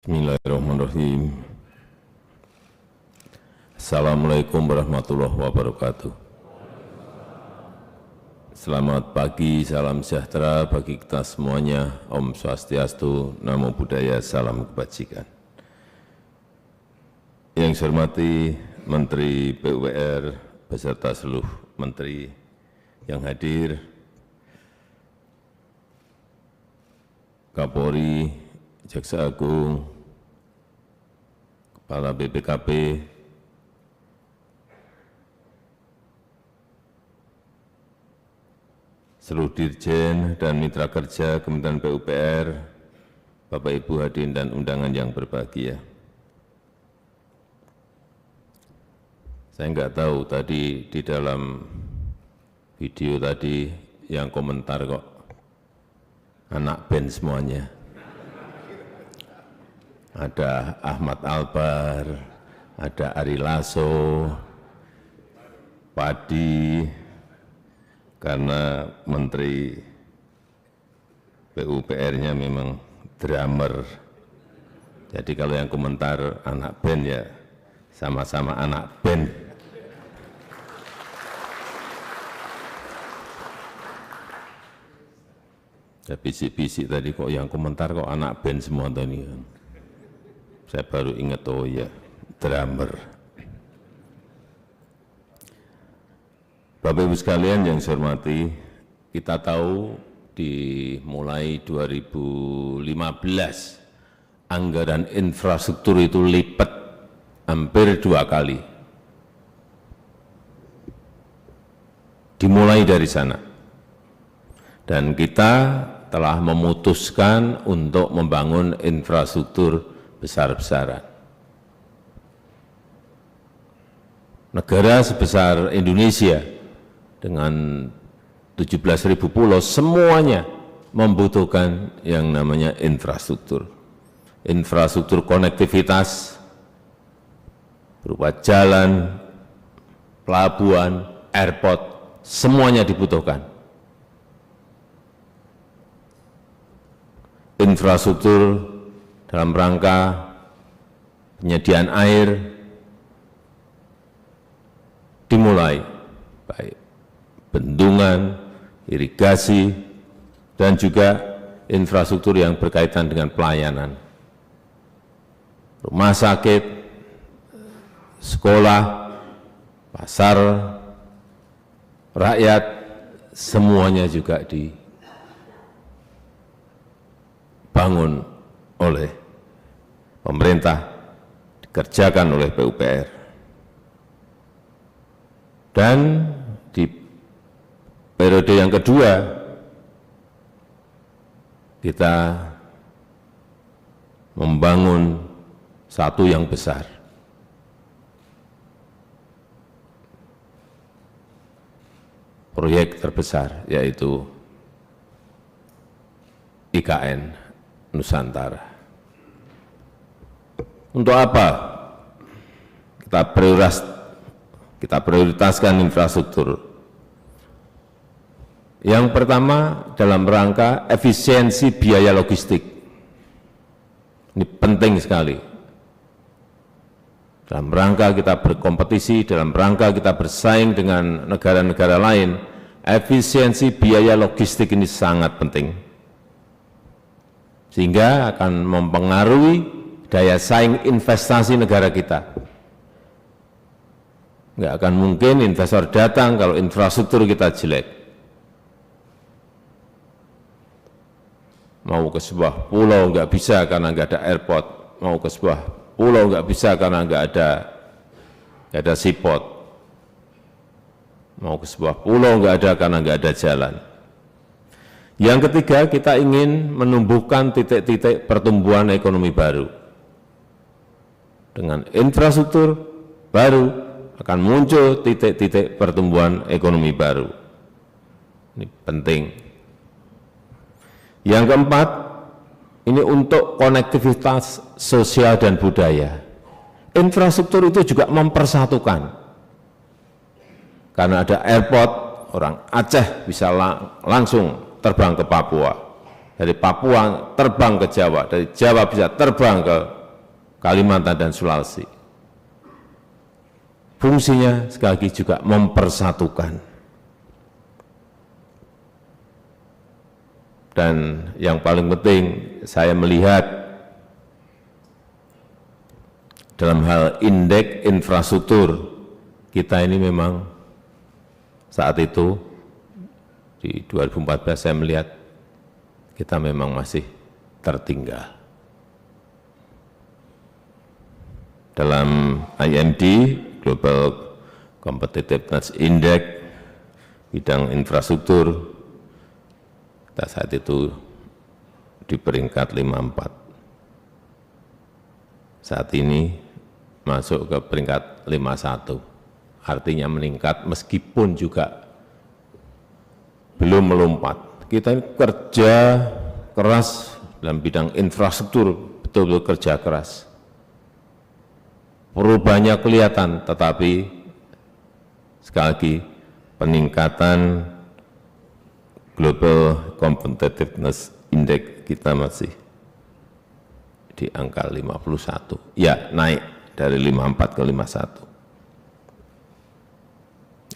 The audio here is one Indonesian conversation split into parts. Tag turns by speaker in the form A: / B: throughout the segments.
A: Bismillahirrahmanirrahim. Assalamualaikum warahmatullahi wabarakatuh. Selamat pagi, salam sejahtera bagi kita semuanya. Om Swastiastu, Namo Buddhaya, salam kebajikan. Yang saya hormati Menteri PUPR beserta seluruh menteri yang hadir, Kapolri, Jaksa Agung, Kepala BPKP, seluruh dirjen dan mitra kerja Kementerian PUPR, Bapak Ibu hadirin dan undangan yang berbahagia. Saya enggak tahu tadi di dalam video tadi yang komentar kok anak band semuanya. Ada Ahmad Albar, ada Ari Lasso, Padi, karena Menteri PUPR-nya memang drummer. Jadi kalau yang komentar anak band ya sama-sama anak band. Ya bisik-bisik tadi kok yang komentar kok anak band semua tadi. Saya baru ingat, oh ya, drummer. Bapak Ibu sekalian yang saya hormati, kita tahu dimulai 2015, anggaran infrastruktur itu lipat hampir 2 kali. Dimulai dari sana. Dan kita telah memutuskan untuk membangun infrastruktur besar-besaran. Negara sebesar Indonesia dengan 17.000 pulau semuanya membutuhkan yang namanya infrastruktur. Infrastruktur konektivitas berupa jalan, pelabuhan, airport, semuanya dibutuhkan. Infrastruktur dalam rangka penyediaan air dimulai, baik bendungan, irigasi, dan juga infrastruktur yang berkaitan dengan pelayanan. Rumah sakit, sekolah, pasar, rakyat, semuanya juga dibangun oleh pemerintah, dikerjakan oleh PUPR. Dan di periode yang kedua, kita membangun satu yang besar. Proyek terbesar, yaitu IKN Nusantara. Untuk apa kita prioritaskan infrastruktur? Yang pertama dalam rangka efisiensi biaya logistik. Ini penting sekali. Dalam rangka kita berkompetisi, dalam rangka kita bersaing dengan negara-negara lain, efisiensi biaya logistik ini sangat penting. Sehingga akan mempengaruhi daya saing investasi negara kita. Nggak akan mungkin investor datang kalau infrastruktur kita jelek. Mau ke sebuah pulau nggak bisa karena nggak ada airport. Mau ke sebuah pulau nggak bisa karena nggak ada seaport. Mau ke sebuah pulau nggak ada karena nggak ada jalan. Yang ketiga, kita ingin menumbuhkan titik-titik pertumbuhan ekonomi baru. Dengan infrastruktur baru akan muncul titik-titik pertumbuhan ekonomi baru. Ini penting. Yang keempat, ini untuk konektivitas sosial dan budaya. Infrastruktur itu juga mempersatukan. Karena ada airport, orang Aceh bisa langsung terbang ke Papua. dari Papua terbang ke Jawa, dari Jawa bisa terbang ke Kalimantan dan Sulawesi. Fungsinya sekali lagi juga mempersatukan. Dan yang paling penting saya melihat dalam hal indeks infrastruktur kita ini memang saat itu di 2014 saya melihat kita memang masih tertinggal. Dalam IMD, Global Competitiveness Index, bidang infrastruktur, kita saat itu di peringkat 54. Saat ini masuk ke peringkat 51. Artinya meningkat meskipun juga belum melompat. Kita ini kerja keras dalam bidang infrastruktur, betul-betul kerja keras. Perubahannya kelihatan, tetapi sekali lagi peningkatan Global Competitiveness Index kita masih di angka 51. Ya, naik dari 54 ke 51.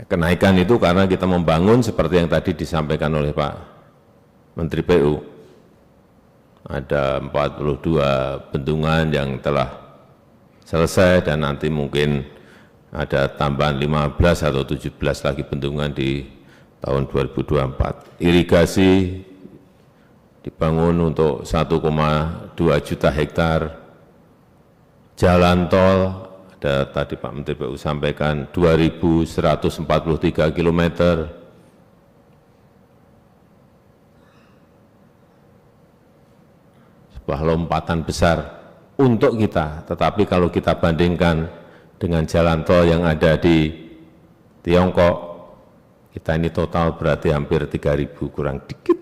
A: Ya, kenaikan itu karena kita membangun seperti yang tadi disampaikan oleh Pak Menteri PU, ada 42 bendungan yang telah selesai dan nanti mungkin ada tambahan 15 atau 17 lagi bendungan di tahun 2024. Irigasi dibangun untuk 1,2 juta hektar, jalan tol, ada tadi Pak Menteri PU sampaikan 2.143 kilometer, sebuah lompatan besar untuk kita. Tetapi kalau kita bandingkan dengan jalan tol yang ada di Tiongkok, kita ini total berarti hampir 3.000 kurang dikit,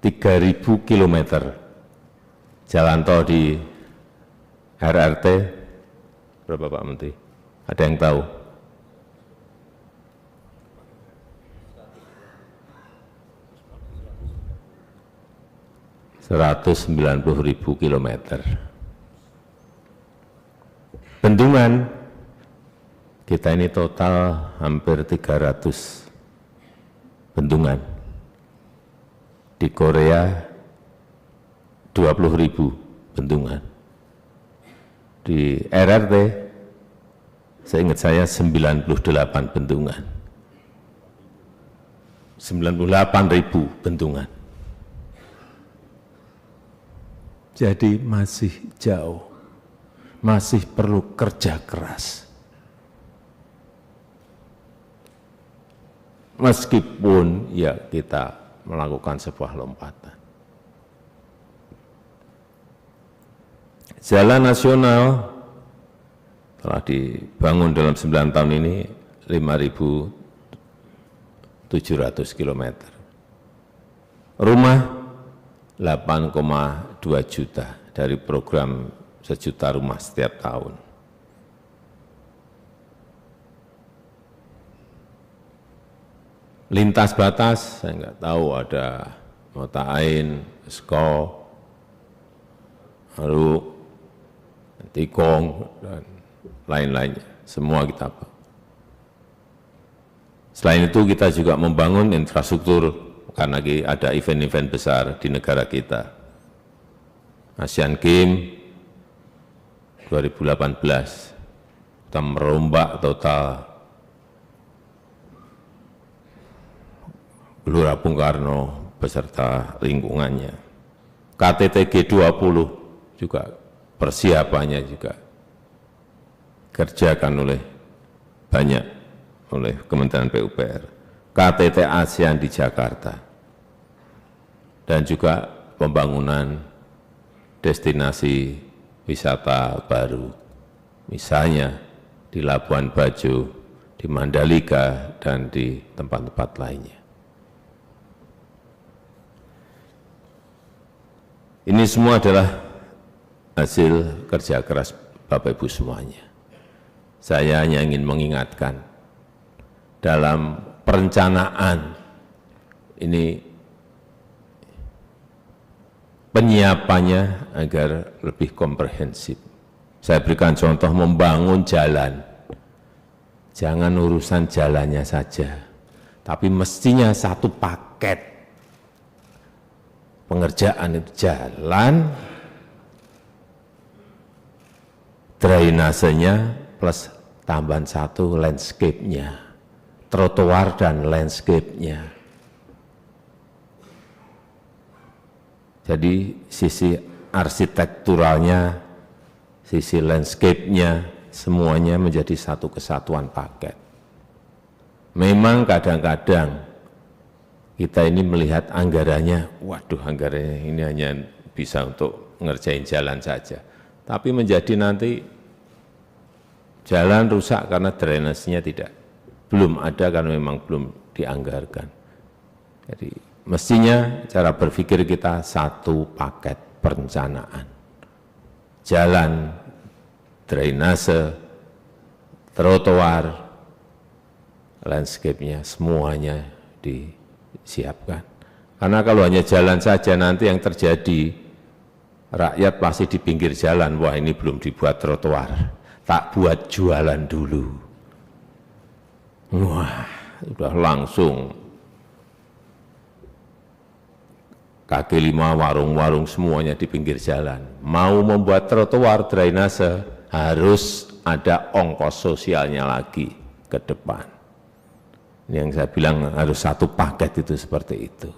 A: 3.000 kilometer jalan tol di RRT. Berapa Pak Menteri? Ada yang tahu? 190.000 kilometer. Bendungan kita ini total hampir 300 bendungan. Di Korea 20.000 bendungan. Di RRT seingat saya 98 bendungan. 98.000 bendungan. Jadi masih jauh, masih perlu kerja keras. Meskipun ya kita melakukan sebuah lompatan. Jalan nasional telah dibangun dalam 9 tahun ini 5.700 km. Rumah 8,2 juta dari program 1 juta rumah setiap tahun. Lintas batas, saya nggak tahu ada Mata Ain, Sko, Haru, Tikong, dan lain-lainnya. Semua kita apa. Selain itu kita juga membangun infrastruktur karena ada event-event besar di negara kita. Asian Games 2018, kita merombak total Gelora Bung Karno beserta lingkungannya. KTT G20 juga persiapannya juga kerjakan oleh banyak oleh Kementerian PUPR. KTT ASEAN di Jakarta. Dan juga pembangunan destinasi wisata baru, misalnya di Labuan Bajo, di Mandalika, dan di tempat-tempat lainnya. Ini semua adalah hasil kerja keras Bapak Ibu semuanya. Saya hanya ingin mengingatkan, dalam perencanaan ini penyiapannya agar lebih komprehensif. Saya berikan contoh membangun jalan. Jangan urusan jalannya saja, tapi mestinya satu paket pengerjaan itu jalan, drainasenya plus tambahan satu landscape-nya, trotoar dan landscape-nya. Jadi sisi arsitekturalnya, sisi landscape-nya, semuanya menjadi satu kesatuan paket. Memang kadang-kadang kita ini melihat anggarannya, waduh anggarannya ini hanya bisa untuk ngerjain jalan saja. Tapi menjadi nanti jalan rusak karena drainasenya belum ada karena memang belum dianggarkan. Jadi mestinya cara berpikir kita satu paket perencanaan. Jalan, drainase, trotoar, landscape-nya semuanya disiapkan. Karena kalau hanya jalan saja nanti yang terjadi, rakyat pasti di pinggir jalan, wah ini belum dibuat trotoar, tak buat jualan dulu. Wah, sudah langsung kaki lima, warung-warung semuanya di pinggir jalan. Mau membuat trotoar, drainase, harus ada ongkos sosialnya lagi ke depan. Ini yang saya bilang harus satu paket itu seperti itu.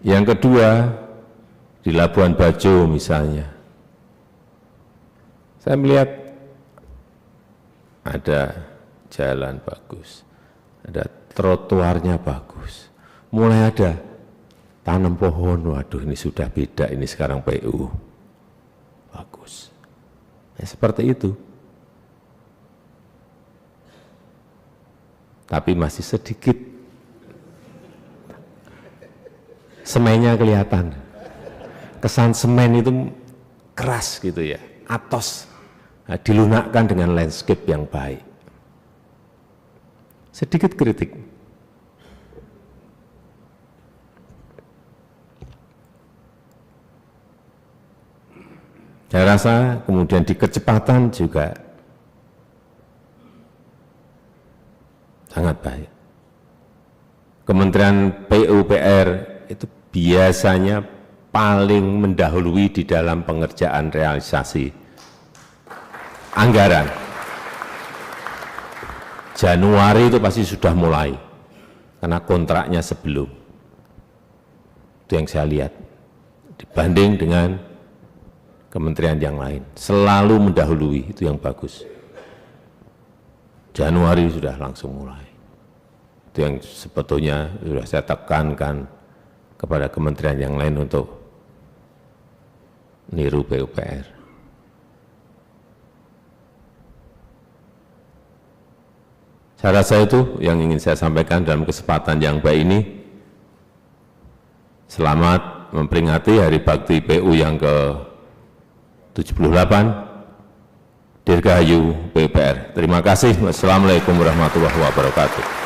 A: Yang kedua, di Labuan Bajo misalnya, saya melihat ada jalan bagus, ada trotoarnya bagus, mulai ada tanam pohon, waduh ini sudah beda, ini sekarang PU. Bagus. Ya, seperti itu. Tapi masih sedikit. Semennya kelihatan. Kesan semen itu keras gitu ya, atos. Nah, dilunakkan dengan landscape yang baik. Sedikit kritik. Saya rasa kemudian di kecepatan juga sangat baik. Kementerian PUPR itu biasanya paling mendahului di dalam pengerjaan realisasi anggaran. Januari itu pasti sudah mulai, karena kontraknya sebelum. Itu yang saya lihat, dibanding dengan kementerian yang lain, selalu mendahului, itu yang bagus. Januari sudah langsung mulai. Itu yang sebetulnya sudah saya tekankan kepada kementerian yang lain untuk niru PUPR. Saya rasa itu yang ingin saya sampaikan dalam kesempatan yang baik ini. Selamat memperingati Hari Bakti PU yang ke-78. Dirgahayu PUPR. Terima kasih. Wassalamualaikum warahmatullahi wabarakatuh.